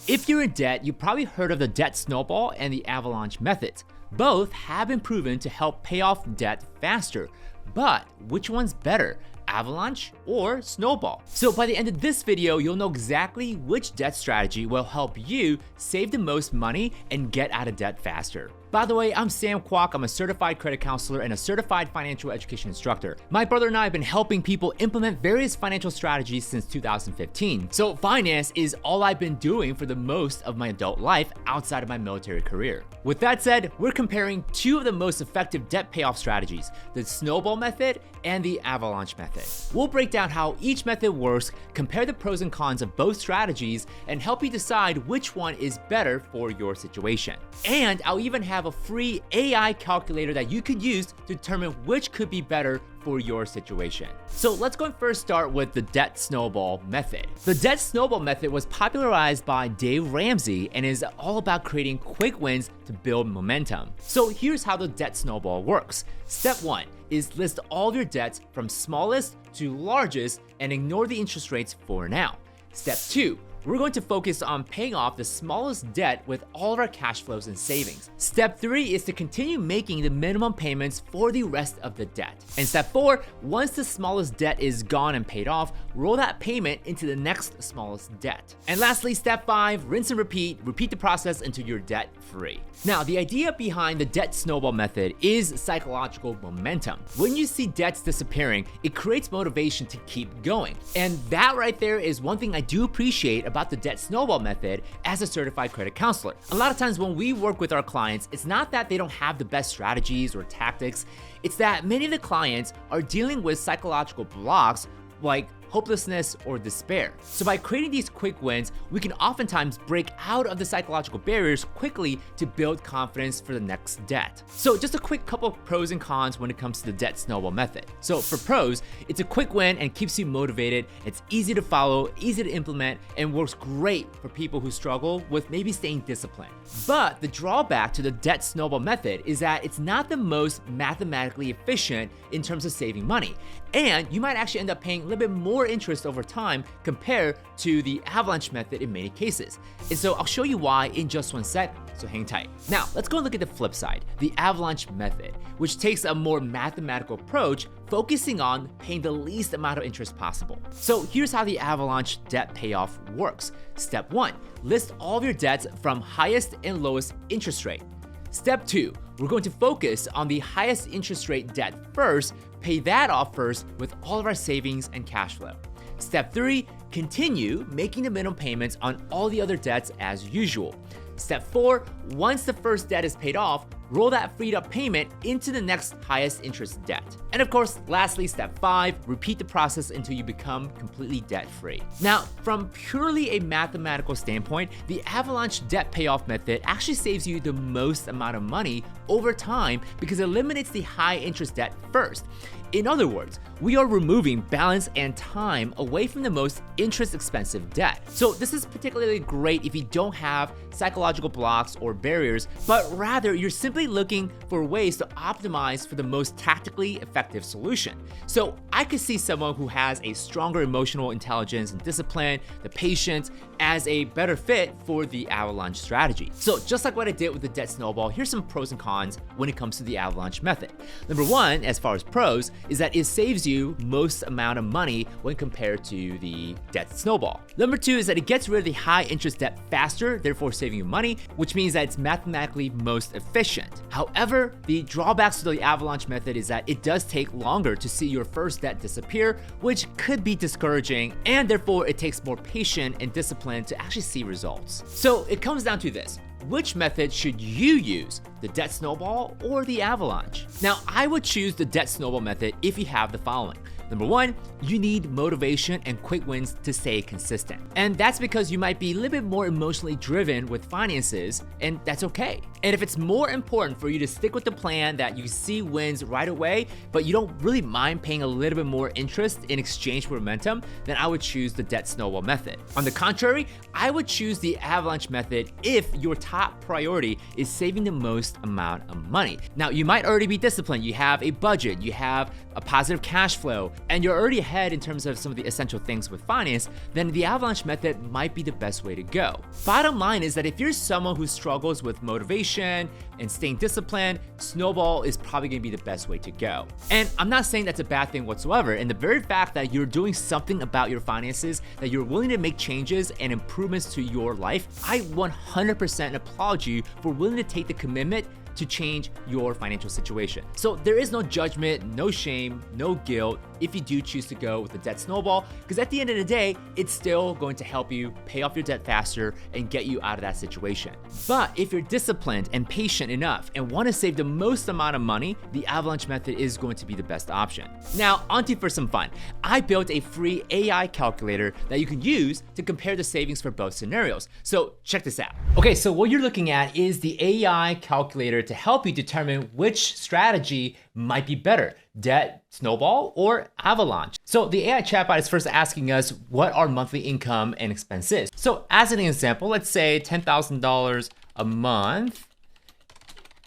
If you're in debt, you probably heard of the debt snowball and the avalanche methods. Both have been proven to help pay off debt faster. But which one's better, Avalanche or Snowball? So by the end of this video, you'll know exactly which debt strategy will help you save the most money and get out of debt faster. By the way, I'm Sam Kwok. I'm a certified credit counselor and a certified financial education instructor. My brother and I have been helping people implement various financial strategies since 2015. So finance is all I've been doing for the most of my adult life outside of my military career. With that said, we're comparing two of the most effective debt payoff strategies, the Snowball method and the Avalanche method. We'll break down how each method works, compare the pros and cons of both strategies, and help you decide which one is better for your situation. And I'll even have a free AI calculator that you could use to determine which could be better for your situation. So let's go and first start with the debt snowball method. The debt snowball method was popularized by Dave Ramsey and is all about creating quick wins to build momentum. So here's how the debt snowball works. Step 1 is list all of your debts from smallest to largest and ignore the interest rates for now. Step 2, we're going to focus on paying off the smallest debt with all of our cash flows and savings. Step 3 is to continue making the minimum payments for the rest of the debt. And step 4, once the smallest debt is gone and paid off, roll that payment into the next smallest debt. And lastly, step 5, rinse and repeat the process until you're debt free. Now, the idea behind the debt snowball method is psychological momentum. When you see debts disappearing, it creates motivation to keep going. And that right there is one thing I do appreciate about the debt snowball method as a certified credit counselor. A lot of times when we work with our clients, it's not that they don't have the best strategies or tactics, it's that many of the clients are dealing with psychological blocks like hopelessness or despair. So by creating these quick wins, we can oftentimes break out of the psychological barriers quickly to build confidence for the next debt. So just a quick couple of pros and cons when it comes to the debt snowball method. So for pros, it's a quick win and keeps you motivated. It's easy to follow, easy to implement, and works great for people who struggle with maybe staying disciplined. But the drawback to the debt snowball method is that it's not the most mathematically efficient in terms of saving money. And you might actually end up paying a little bit more interest over time compared to the avalanche method in many cases. And so I'll show you why in just one sec, so hang tight. Now, let's go and look at the flip side, the avalanche method, which takes a more mathematical approach, focusing on paying the least amount of interest possible. So here's how the avalanche debt payoff works. Step 1, list all of your debts from highest and lowest interest rate. Step 2, we're going to focus on the highest interest rate debt first, pay that off first with all of our savings and cash flow. Step 3, continue making the minimum payments on all the other debts as usual. Step 4, once the first debt is paid off, roll that freed up payment into the next highest interest debt. And of course, lastly, step 5, repeat the process until you become completely debt free. Now, from purely a mathematical standpoint, the avalanche debt payoff method actually saves you the most amount of money over time because it eliminates the high interest debt first. In other words, we are removing balance and time away from the most interest expensive debt. So this is particularly great if you don't have psychological blocks or barriers, but rather you're simply looking for ways to optimize for the most tactically effective solution. So I could see someone who has a stronger emotional intelligence and discipline, the patience, as a better fit for the avalanche strategy. So just like what I did with the debt snowball, here's some pros and cons when it comes to the avalanche method. Number 1, as far as pros, is that it saves you most amount of money when compared to the debt snowball. Number 2 is that it gets rid of the high interest debt faster, therefore saving you money, which means that it's mathematically most efficient. However, the drawbacks to the avalanche method is that it does take longer to see your first debt disappear, which could be discouraging, and therefore it takes more patience and discipline to actually see results. So it comes down to this. Which method should you use, the debt snowball or the avalanche? Now, I would choose the debt snowball method if you have the following. Number 1, you need motivation and quick wins to stay consistent. And that's because you might be a little bit more emotionally driven with finances, and that's okay. And if it's more important for you to stick with the plan that you see wins right away, but you don't really mind paying a little bit more interest in exchange for momentum, then I would choose the debt snowball method. On the contrary, I would choose the avalanche method if your top priority is saving the most amount of money. Now, you might already be disciplined. You have a budget, you have a positive cash flow, and you're already ahead in terms of some of the essential things with finance, then the Avalanche method might be the best way to go. Bottom line is that if you're someone who struggles with motivation and staying disciplined, Snowball is probably gonna be the best way to go. And I'm not saying that's a bad thing whatsoever, and the very fact that you're doing something about your finances, that you're willing to make changes and improvements to your life, I 100% applaud you for willing to take the commitment to change your financial situation. So there is no judgment, no shame, no guilt if you do choose to go with the debt snowball, because at the end of the day, it's still going to help you pay off your debt faster and get you out of that situation. But if you're disciplined and patient enough and want to save the most amount of money, the Avalanche method is going to be the best option. Now, onto for some fun. I built a free AI calculator that you can use to compare the savings for both scenarios. So check this out. Okay, so what you're looking at is the AI calculator to help you determine which strategy might be better, debt snowball or Avalanche. So the AI chatbot is first asking us what our monthly income and expense is. So as an example, let's say $10,000 a month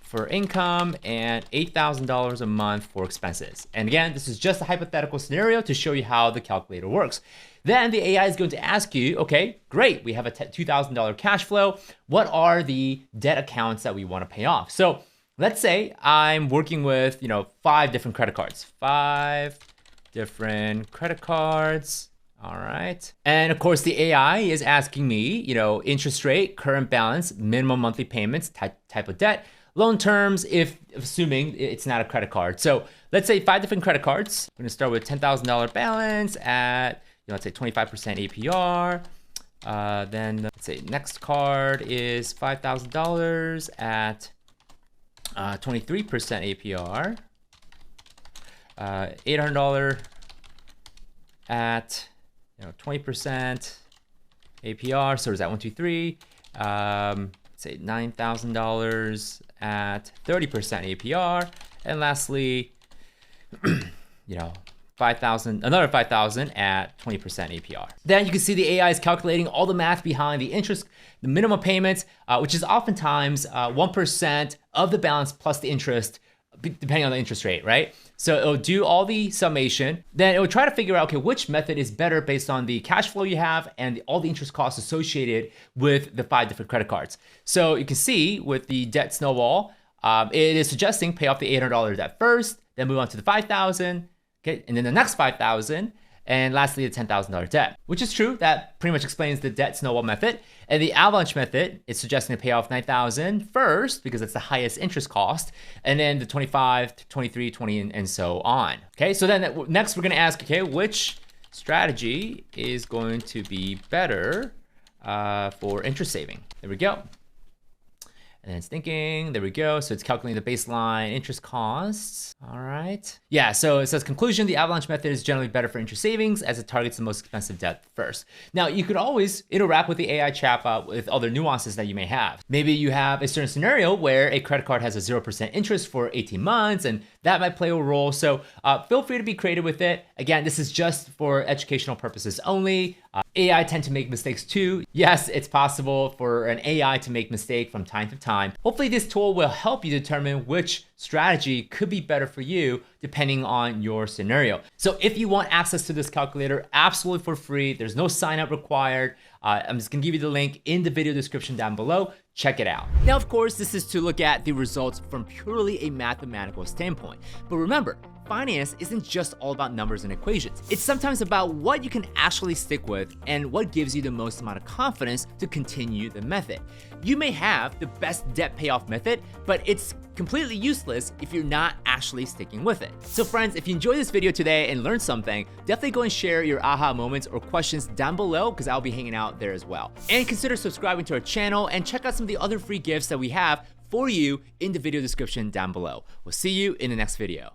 for income and $8,000 a month for expenses. And again, this is just a hypothetical scenario to show you how the calculator works. Then the AI is going to ask you, okay, great, we have a $2,000 cash flow. What are the debt accounts that we want to pay off? So let's say I'm working with, 5 different credit cards. 5 different credit cards. All right. And of course, the AI is asking me, interest rate, current balance, minimum monthly payments, type of debt, loan terms, if assuming it's not a credit card. So let's say 5 different credit cards. I'm going to start with $10,000 balance at, let's say 25% APR. Then let's say next card is $5,000 at 23% APR. $800 at 20% APR. So is that 1, 2, 3? Say $9,000 at 30% APR, and lastly, another 5,000 at 20% APR. Then you can see the AI is calculating all the math behind the interest, the minimum payments, which is oftentimes 1% of the balance plus the interest, depending on the interest rate, right? So it'll do all the summation, then it will try to figure out, okay, which method is better based on the cash flow you have and all the interest costs associated with the 5 different credit cards. So you can see with the debt snowball, it is suggesting pay off the $800 debt first, then move on to the $5,000, okay, and then the next $5,000, and lastly, the $10,000 debt, which is true. That pretty much explains the debt snowball method. And the Avalanche method is suggesting to pay off $9,000 first because it's the highest interest cost, and then the 25, 23, 20, and so on. Okay, so then next we're gonna ask, okay, which strategy is going to be better for interest saving? There we go. And then it's thinking, there we go. So it's calculating the baseline interest costs. All right. Yeah, so it says conclusion, the Avalanche method is generally better for interest savings as it targets the most expensive debt first. Now, you could always interact with the AI chatbot with other nuances that you may have. Maybe you have a certain scenario where a credit card has a 0% interest for 18 months, and that might play a role. So feel free to be creative with it. Again, this is just for educational purposes only. AI tend to make mistakes too. Yes, it's possible for an AI to make mistakes from time to time. Hopefully this tool will help you determine which strategy could be better for you depending on your scenario. So if you want access to this calculator absolutely for free, there's no sign up required. I'm just gonna give you the link in the video description down below. Check it out. Now, of course, this is to look at the results from purely a mathematical standpoint. But remember, finance isn't just all about numbers and equations. It's sometimes about what you can actually stick with and what gives you the most amount of confidence to continue the method. You may have the best debt payoff method, but it's completely useless if you're not actually sticking with it. So friends, if you enjoyed this video today and learned something, definitely go and share your aha moments or questions down below because I'll be hanging out there as well. And consider subscribing to our channel and check out some of the other free gifts that we have for you in the video description down below. We'll see you in the next video.